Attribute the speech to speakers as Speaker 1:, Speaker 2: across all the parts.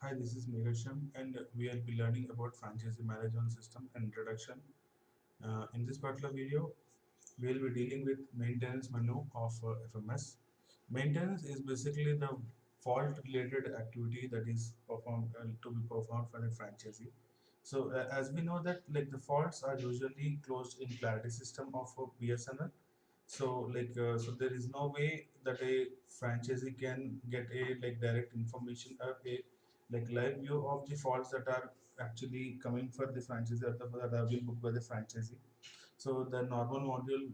Speaker 1: Hi, this is Megasham, and we will be learning about franchisee management system and introduction. In this particular video, we will be dealing with maintenance menu of FMS. Maintenance is basically the fault-related activity that is performed to be performed for the franchisee. So, as we know that like the faults are usually closed in clarity system of BSNL. So there is no way that a franchisee can get a like direct information or a like live view of the faults that are actually coming for the franchisee or that have been booked by the franchisee. So the normal module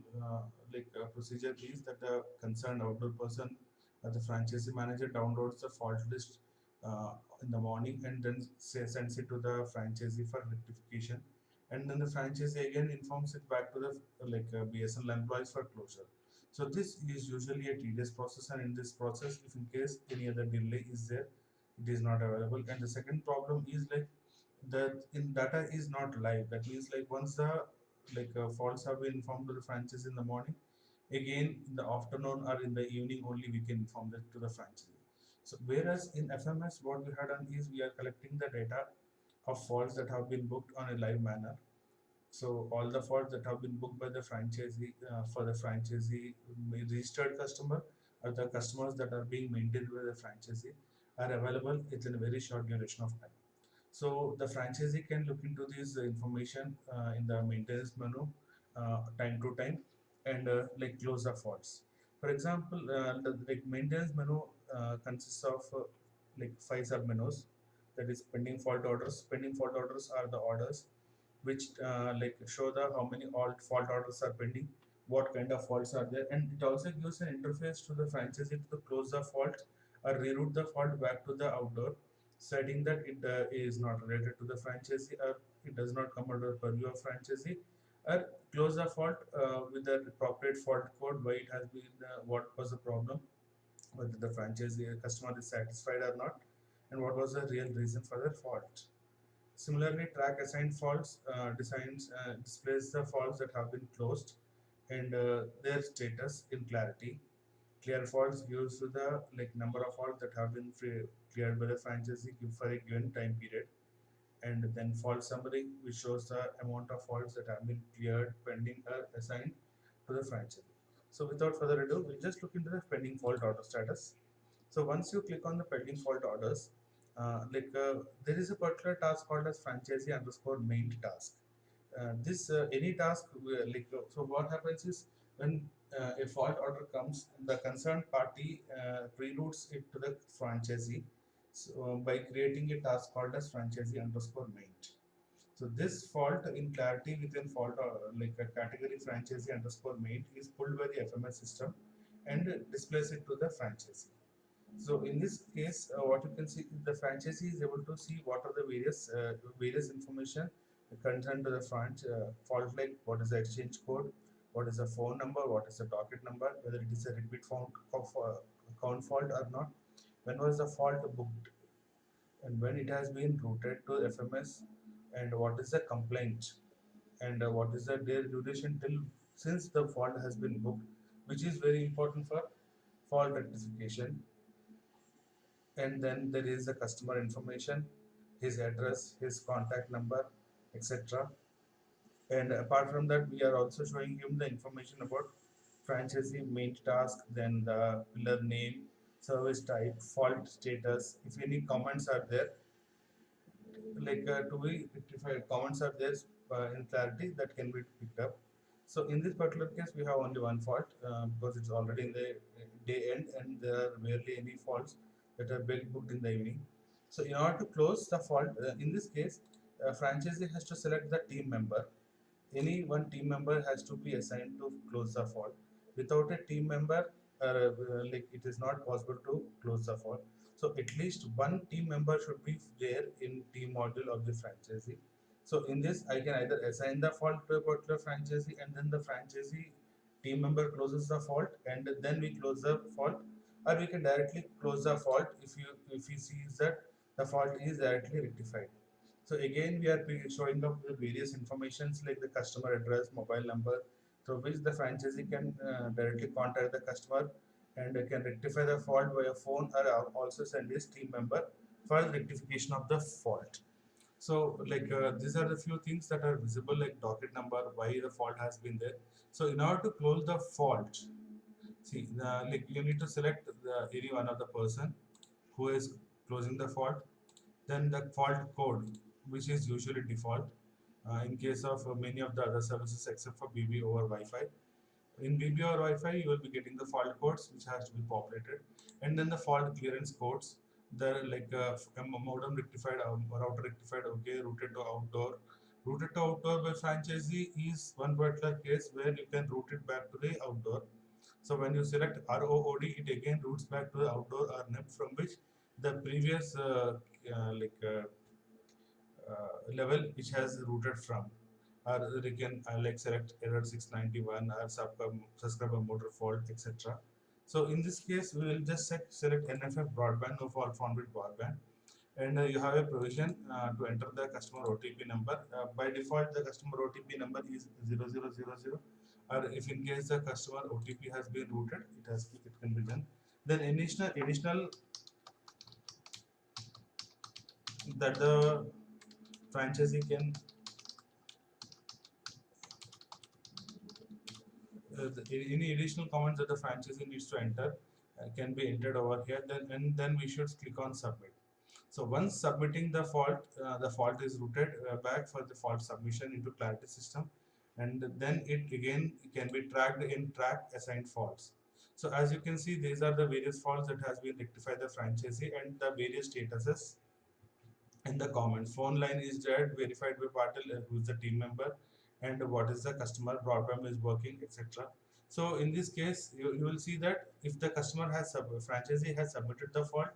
Speaker 1: procedure is that the concerned outdoor person or the franchisee manager downloads the fault list in the morning and then sends it to the franchisee for rectification, and then the franchisee again informs it back to the BSNL employees for closure. So this is usually a tedious process, and in this process, if in case any other delay is there, it is not available. And the second problem is like that in data is not live. That means like once the faults have been informed to the franchise in the morning, again in the afternoon or in the evening only we can inform that to the franchise. So whereas in FMS what we had done is we are collecting the data of faults that have been booked on a live manner. So all the faults that have been booked by the franchisee for the franchisee registered customer or the customers that are being maintained by the franchisee are available within a very short duration of time. So the franchisee can look into this information in the maintenance menu time to time and like close the faults. For example, the like maintenance menu consists of like five sub menus. That is pending fault orders. Pending fault orders are the orders which like show the how many all fault orders are pending, what kind of faults are there, and it also gives an interface to the franchisee to close the fault or reroute the fault back to the outdoor, citing that it is not related to the franchisee or it does not come under purview of franchisee, or close the fault with the appropriate fault code, why it has been, what was the problem, whether the franchisee customer is satisfied or not, and what was the real reason for the fault. Similarly, track assigned faults displays the faults that have been closed and their status in clarity. Clear faults gives you the like number of faults that have been cleared by the franchisee for a given time period, and then fault summary, which shows the amount of faults that have been cleared, pending, or assigned to the franchisee. So without further ado, we'll just look into the pending fault order status. So once you click on the pending fault orders, there is a particular task called as franchisee underscore main task. This any task so what happens is when a fault order comes, the concerned party reroutes it to the franchisee, so, by creating a task called as franchisee underscore main. So this fault in clarity within fault like a category franchisee underscore main is pulled by the FMS system and displays it to the franchisee. So in this case, what you can see is the franchisee is able to see what are the various information concerned to the fault, like what is the exchange code, what is the phone number, what is the docket number, whether it is a repeat fault of account fault or not, when was the fault booked, and when it has been routed to FMS, and what is the complaint, and what is the duration till since the fault has been booked, which is very important for fault rectification. And then there is the customer information, his address, his contact number, etc. And apart from that, we are also showing him the information about franchisee main task, then the pillar name, service type, fault status. If any comments are there, to be rectified, comments are there in clarity that can be picked up. So in this particular case, we have only one fault because it's already in the day end and there are barely any faults that are being booked in the evening. So in order to close the fault, in this case, franchisee has to select the team member. Any one team member has to be assigned to close the fault. Without a team member, it is not possible to close the fault. So at least one team member should be there in team module of the franchisee. So in this, I can either assign the fault to a particular franchisee, and then the franchisee team member closes the fault, and then we close the fault, or we can directly close the fault if he sees that the fault is directly rectified. So again, we are showing up the various informations like the customer address, mobile number, through which the franchisee can directly contact the customer and can rectify the fault via phone, or also send his team member for rectification of the fault. So these are the few things that are visible, like docket number, why the fault has been there. So in order to close the fault, see, you need to select any one of the person who is closing the fault, then the fault code, which is usually default in case of many of the other services except for BB over Wi-Fi. In BB or Wi-Fi, you will be getting the fault codes which has to be populated, and then the fault clearance codes. The modem rectified, router rectified, okay, routed to outdoor. Routed to outdoor by franchisee is one particular case where you can route it back to the outdoor. So when you select ROOD, it again routes back to the outdoor or NEP from which the previous level which has routed from, or they can select error 691 or subscriber motor fault, etc. So in this case we will just select NFF broadband, no fault found with broadband, and you have a provision to enter the customer OTP number. By default the customer OTP number is 0000, or if in case the customer OTP has been routed, it can be done. Then additional that the franchisee can any additional comments that the franchisee needs to enter can be entered over here. Then we should click on submit. So once submitting the fault is routed back for the fault submission into Clarity system, and then it again can be tracked in track assigned faults. So as you can see, these are the various faults that has been rectified the franchisee and the various statuses in the comments. Phone line is dead, verified by Patil, who is the team member, and what is the customer broadband is working, etc. So in this case, you will see that if the customer has franchisee has submitted the fault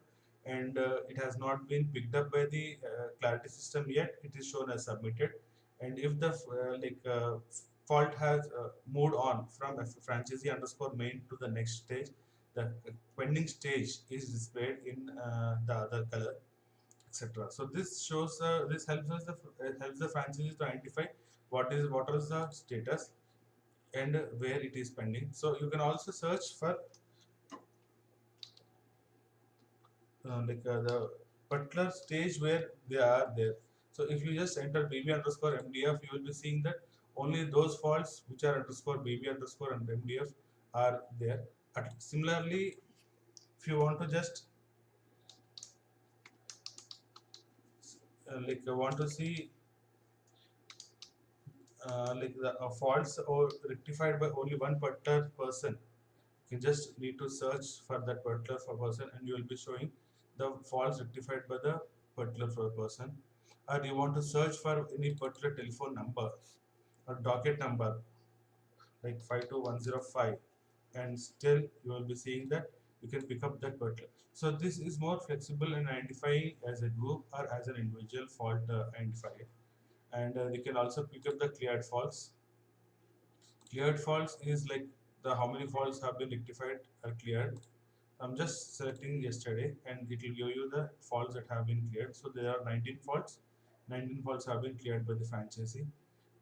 Speaker 1: and it has not been picked up by the Clarity system yet, it is shown as submitted. And if the fault has moved on from franchisee underscore main to the next stage, the pending stage is displayed in the other color, etc. So this helps us it helps the franchisees to identify what is the status and where it is pending. So you can also search for the particular stage where they are there. So if you just enter BB underscore MDF, you will be seeing that only those faults which are underscore BB underscore and MDF are there. Similarly, if you want to just want to see the faults or rectified by only one particular person, you just need to search for that particular person and you will be showing the faults rectified by the particular person. Or you want to search for any particular telephone number or docket number like 52105, and still you will be seeing that you can pick up that particular. So this is more flexible in identifying as a group or as an individual fault identifier. And you can also pick up the cleared faults. Cleared faults is like the how many faults have been rectified or cleared. I'm just selecting yesterday and it will give you the faults that have been cleared. So there are 19 faults. 19 faults have been cleared by the franchisee.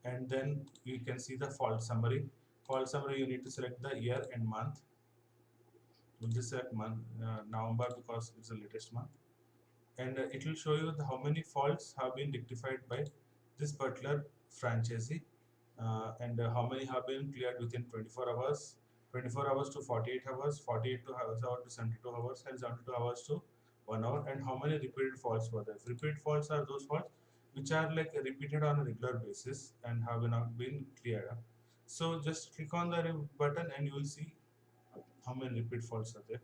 Speaker 1: And then you can see the fault summary. Fault summary, you need to select the year and month. We'll just select month, November, because it's the latest month. And it will show you how many faults have been rectified by this particular franchisee, and how many have been cleared within 24 hours, 24 hours to 48 hours, 48 to hours to 72 hours, and 72 hours to 1 hour, and how many repeated faults were there. Repeated faults are those faults which are like repeated on a regular basis and have not been cleared up. So just click on the button and you will see how many repeat faults are there.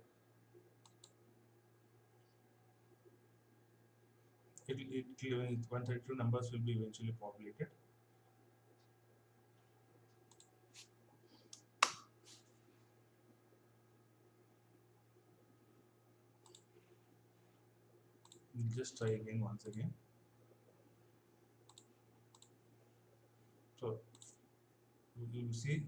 Speaker 1: It 132 numbers will be eventually populated. We'll just try again once again. So you see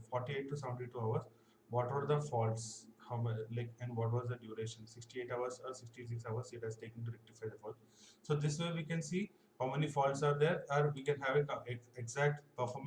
Speaker 1: 48 to 72 hours, what were the faults, how and what was the duration, 68 hours or 66 hours it has taken to rectify the fault. So this way we can see how many faults are there, or we can have a exact performance